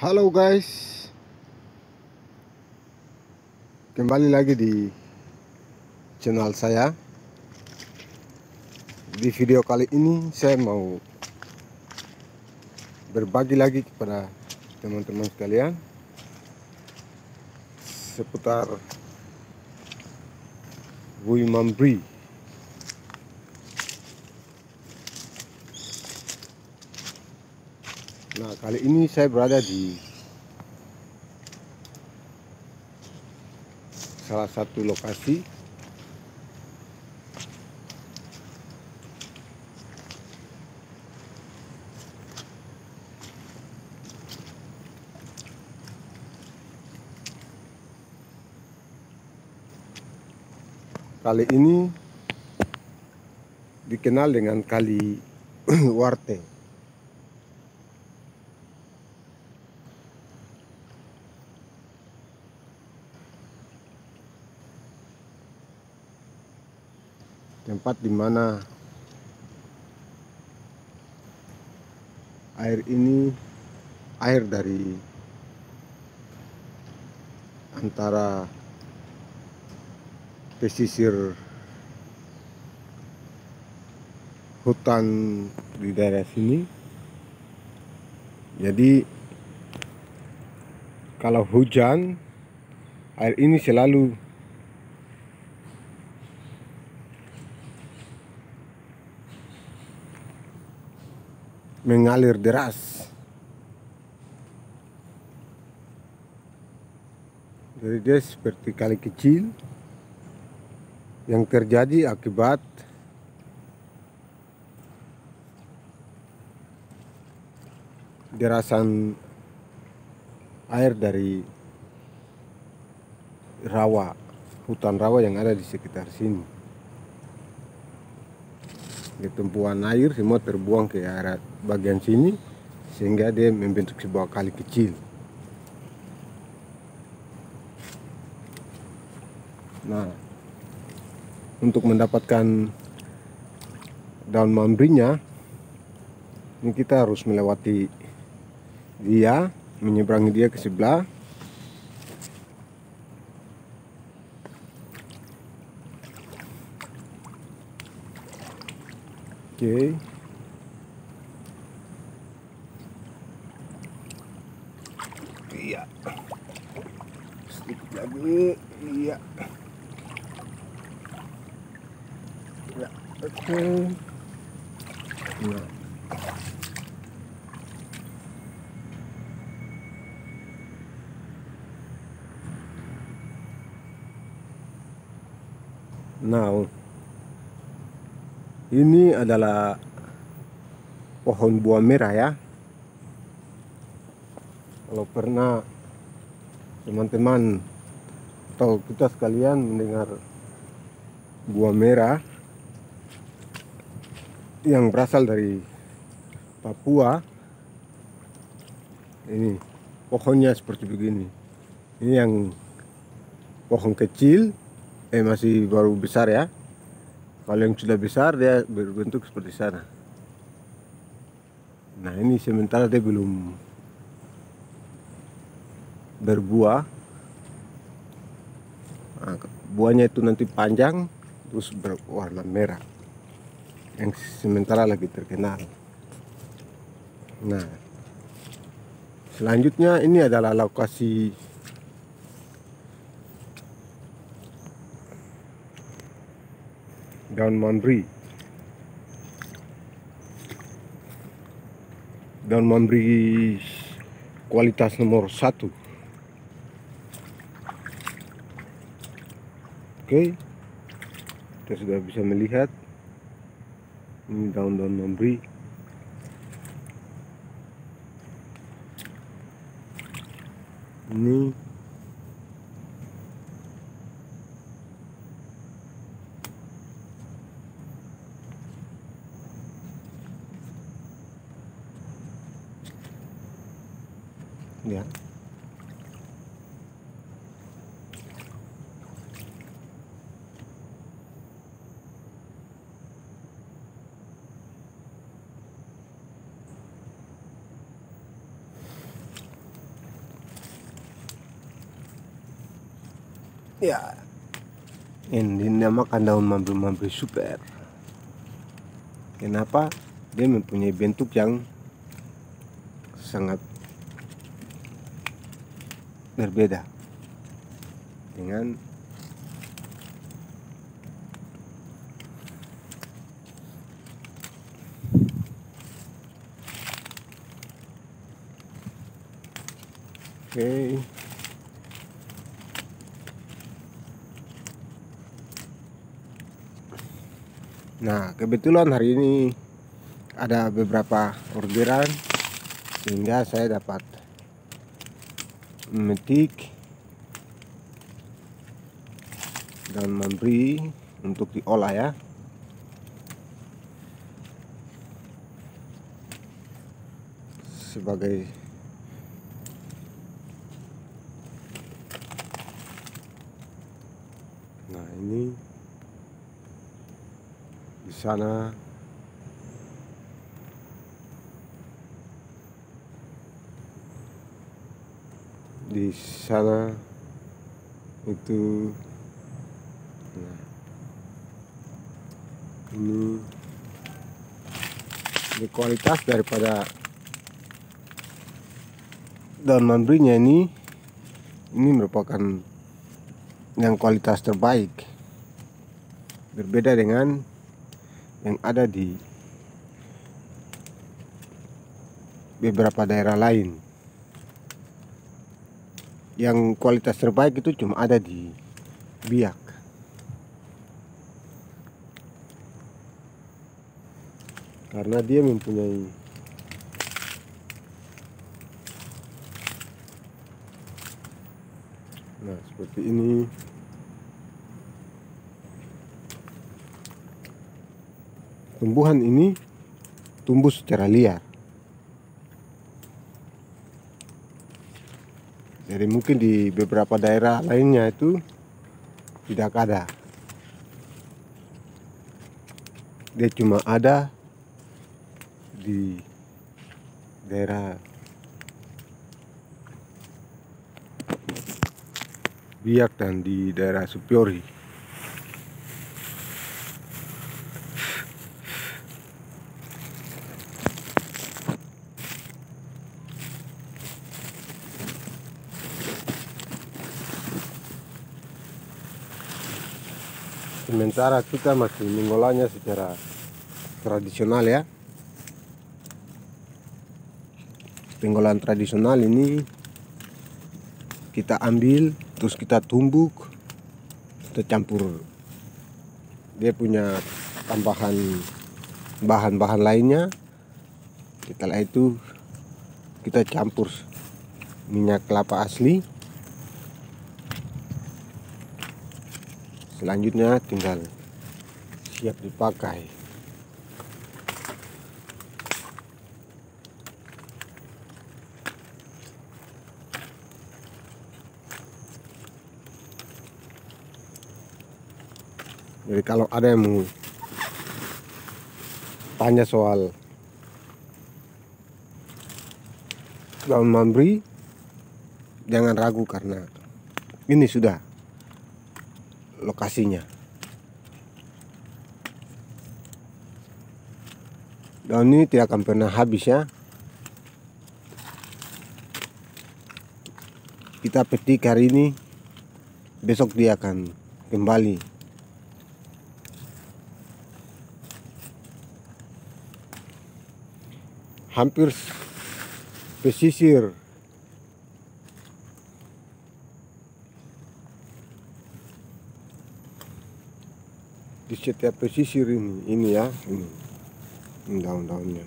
Halo guys, kembali lagi di channel saya. Di video kali ini saya mau berbagi lagi kepada teman-teman sekalian seputar Bui Mambri. Nah, kali ini saya berada di salah satu lokasi kali ini dikenal dengan Kali Warte. Tempat di mana air ini air dari antara pesisir hutan di daerah sini. Jadi kalau hujan, air ini selalu mengalir deras. Jadi dia seperti kali kecil yang terjadi akibat derasan air dari rawa, hutan rawa yang ada di sekitar sini. Di tumpuan air semua terbuang ke arah bagian sini sehingga dia membentuk sebuah kali kecil. Nah, untuk mendapatkan daun mambrinya, ini kita harus melewati dia, menyeberangi dia ke sebelah. Oke. Iya. Sedikit lagi. Iya. Ya, oke. Nah. Nah, ini adalah pohon buah merah ya. Kalau pernah teman-teman atau kita sekalian mendengar buah merah yang berasal dari Papua, ini pohonnya seperti begini. Ini yang pohon kecil, masih baru besar ya. Kalau yang sudah besar dia berbentuk seperti sana. Nah, ini sementara dia belum berbuah. Nah, buahnya itu nanti panjang terus berwarna merah, yang sementara lagi terkenal. Nah, selanjutnya ini adalah lokasi daun mambri. Daun mambri kualitas nomor 1. Oke, kita sudah bisa melihat ini daun-daun mambri. Ini ya. Ya, ini dinamakan daun mambri super. Kenapa? Dia mempunyai bentuk yang sangat berbeda dengan Nah, kebetulan hari ini ada beberapa orderan sehingga saya dapat memetik daun mambri untuk diolah ya. Sebagai ini di sana itu. Nah, ini kualitas daripada daun mambrinya ini merupakan yang kualitas terbaik, berbeda dengan yang ada di beberapa daerah lain. Yang kualitas terbaik itu cuma ada di Biak. Karena dia mempunyai seperti ini. Tumbuhan ini tumbuh secara liar. Jadi mungkin di beberapa daerah lainnya itu tidak ada. Dia cuma ada di daerah Biak dan di daerah Supiori. Sementara kita masih mengolahnya secara tradisional ya. Pengolahan tradisional ini kita ambil, terus kita tumbuk, kita campur. Dia punya tambahan bahan-bahan lainnya. Setelah itu kita campur minyak kelapa asli. Selanjutnya tinggal siap dipakai. Jadi kalau ada yang mau tanya soal daun mambri, jangan ragu karena ini sudah lokasinya. Daun ini tidak akan pernah habis ya. Kita petik hari ini, besok dia akan kembali. Hampir pesisir di setiap pesisir ini ya, ini daun-daunnya.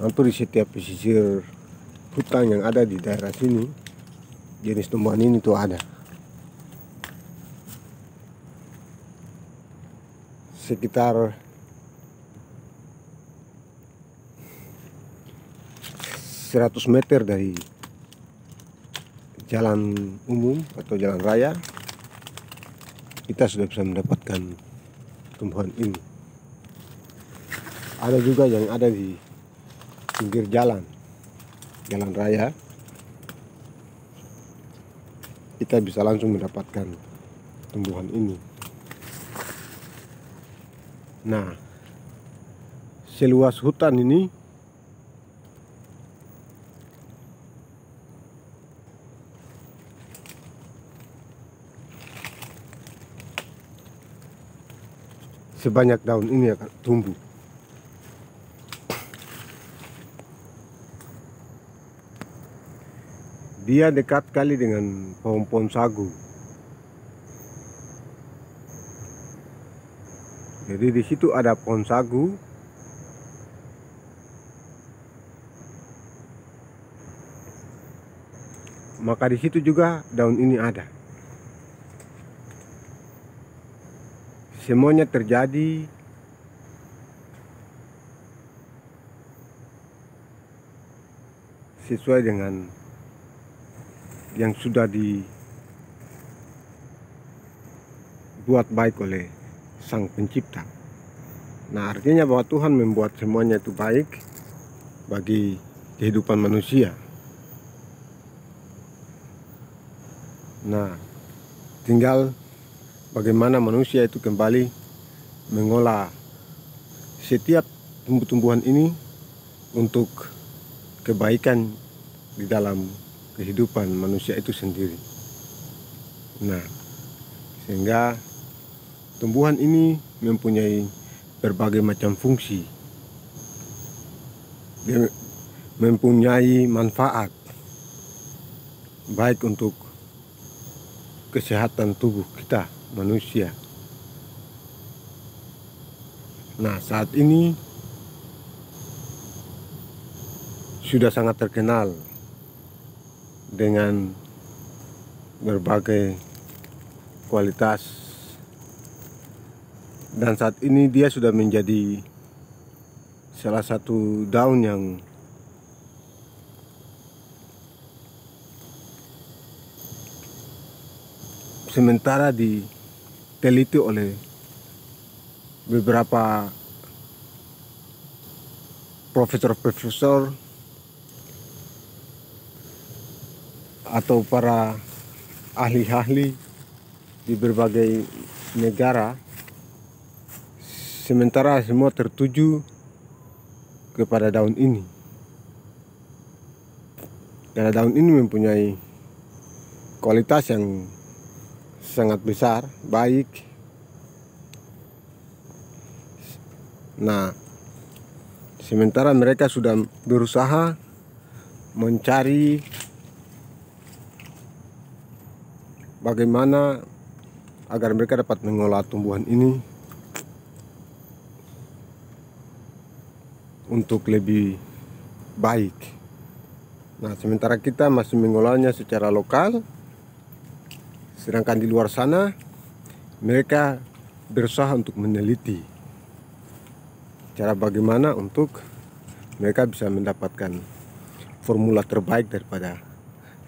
Hampir di setiap pesisir hutan yang ada di daerah sini, jenis tumbuhan ini tuh ada. Sekitar 100 meter dari jalan umum atau jalan raya, kita sudah bisa mendapatkan tumbuhan ini. Ada juga yang ada di pinggir jalan raya. kita bisa langsung mendapatkan tumbuhan ini. Nah, seluas hutan ini sebanyak daun ini akan tumbuh. Dia dekat sekali dengan pohon-pohon sagu. Jadi di situ ada pohon sagu. Maka di situ juga daun ini ada. Semuanya terjadi sesuai dengan yang sudah dibuat baik oleh Sang Pencipta. Nah, artinya bahwa Tuhan membuat semuanya itu baik bagi kehidupan manusia. Nah, tinggal bagaimana manusia itu kembali mengolah setiap tumbuh-tumbuhan ini untuk kebaikan di dalam kehidupan manusia itu sendiri. Nah, sehingga tumbuhan ini mempunyai berbagai macam fungsi. Dia mempunyai manfaat baik untuk kesehatan tubuh kita manusia. Nah, saat ini sudah sangat terkenal dengan berbagai kualitas, dan saat ini dia sudah menjadi salah satu daun yang sementara diteliti oleh beberapa profesor-profesor atau para ahli-ahli di berbagai negara, sementara semua tertuju kepada daun ini. Karena daun ini mempunyai kualitas yang sangat besar, baik. Nah, sementara mereka sudah berusaha mencari bagaimana agar mereka dapat mengolah tumbuhan ini untuk lebih baik. Nah, sementara kita masih mengolahnya secara lokal, sedangkan di luar sana mereka berusaha untuk meneliti cara bagaimana untuk mereka bisa mendapatkan formula terbaik daripada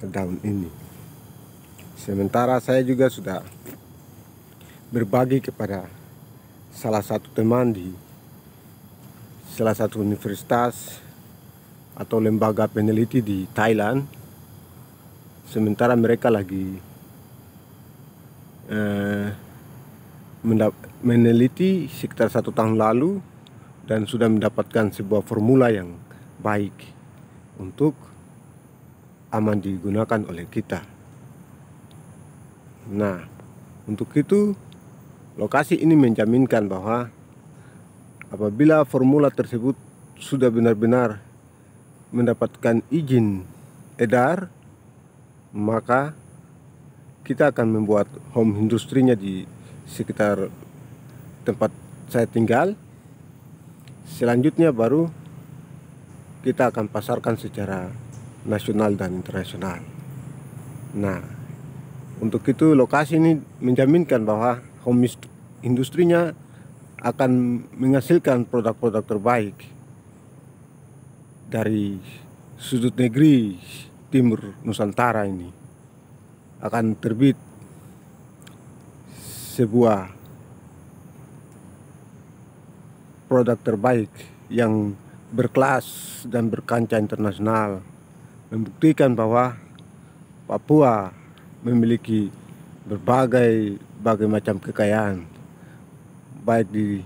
daun ini. Sementara saya juga sudah berbagi kepada salah satu teman di salah satu universitas atau lembaga peneliti di Thailand. Sementara mereka lagi meneliti sekitar 1 tahun lalu dan sudah mendapatkan sebuah formula yang baik untuk aman digunakan oleh kita. Nah, untuk itu lokasi ini menjaminkan bahwa apabila formula tersebut sudah benar-benar mendapatkan izin edar, maka kita akan membuat home industrinya di sekitar tempat saya tinggal. Selanjutnya baru kita akan pasarkan secara nasional dan internasional. Nah, untuk itu lokasi ini menjaminkan bahwa home industrinya akan menghasilkan produk-produk terbaik dari sudut negeri timur Nusantara ini. Akan terbit sebuah produk terbaik yang berkelas dan berkancah internasional, membuktikan bahwa Papua memiliki berbagai macam kekayaan, baik di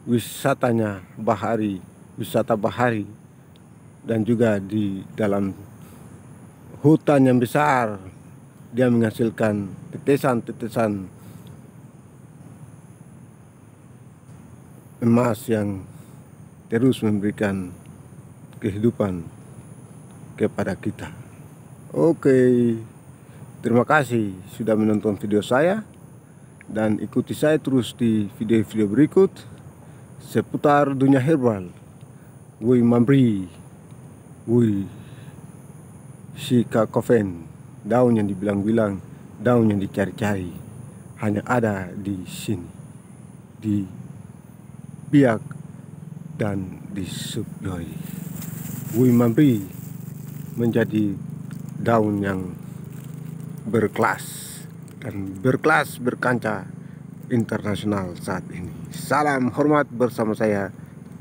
wisata bahari, dan juga di dalam hutan yang besar. Dia menghasilkan tetesan-tetesan emas yang terus memberikan kehidupan kepada kita. Oke, terima kasih sudah menonton video saya, dan ikuti saya terus di video-video berikut seputar dunia herbal. Wui Mambri, Wui Shikakofen, daun yang dibilang-bilang, daun yang dicari-cari, hanya ada di sini, di Biak dan di Subyoi. Wui Mambri menjadi daun yang berkelas berkancah internasional saat ini. Salam hormat bersama saya,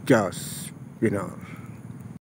Jos Pinor.